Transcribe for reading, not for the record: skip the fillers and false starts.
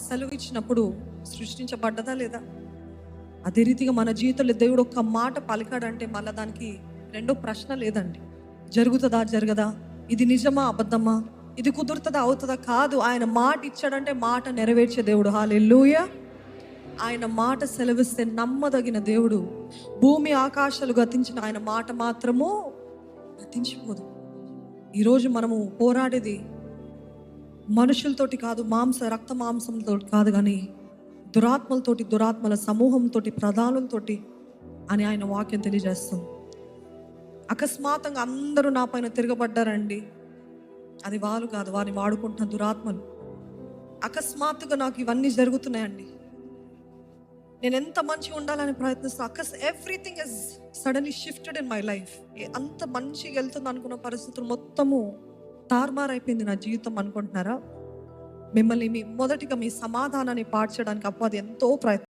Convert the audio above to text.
సెలవు ఇచ్చినప్పుడు సృష్టించబడ్డదా లేదా? అదే రీతిగా మన జీవితంలో దేవుడు ఒక్క మాట పలికాడంటే మళ్ళీ దానికి రెండో ప్రశ్న లేదండి. జరుగుతుందా జరగదా, ఇది నిజమా అబద్ధమా, ఇది కుదురుతుందా అవుతుందా? కాదు, ఆయన మాట ఇచ్చాడంటే మాట నెరవేర్చే దేవుడు. హల్లెలూయా. ఆయన మాట సెలవిస్తే నమ్మదగిన దేవుడు. భూమి ఆకాశాలు గతించిన ఆయన మాట మాత్రము గతించిపోదు. ఈరోజు మనము పోరాడేది మనుషులతోటి కాదు, రక్త మాంసంతో కాదు, కానీ దురాత్మలతోటి, దురాత్మల సమూహంతో, ప్రధానులతోటి అని ఆయన వాక్యం తెలియజేస్తుంది. అకస్మాత్తుగా అందరూ నా పైన తిరగబడ్డారండి, అది వాళ్ళు కాదు, వారిని వాడుకుంటున్న దురాత్మలు. అకస్మాత్తుగా నాకు ఇవన్నీ జరుగుతున్నాయండి, నేను ఎంత మంచిగా ఉండాలని ప్రయత్నిస్తాను, everything is suddenly shifted in my life. అంత మంచిగా వెళ్తుంది అనుకున్న పరిస్థితులు మొత్తము తారుమారైపోయింది నా జీవితం అనుకుంటున్నారా? మిమ్మల్ని మొదటిగా మీ సమాధానాన్ని పాడ్చడానికి అపవాది ఎంతో ప్రయత్నం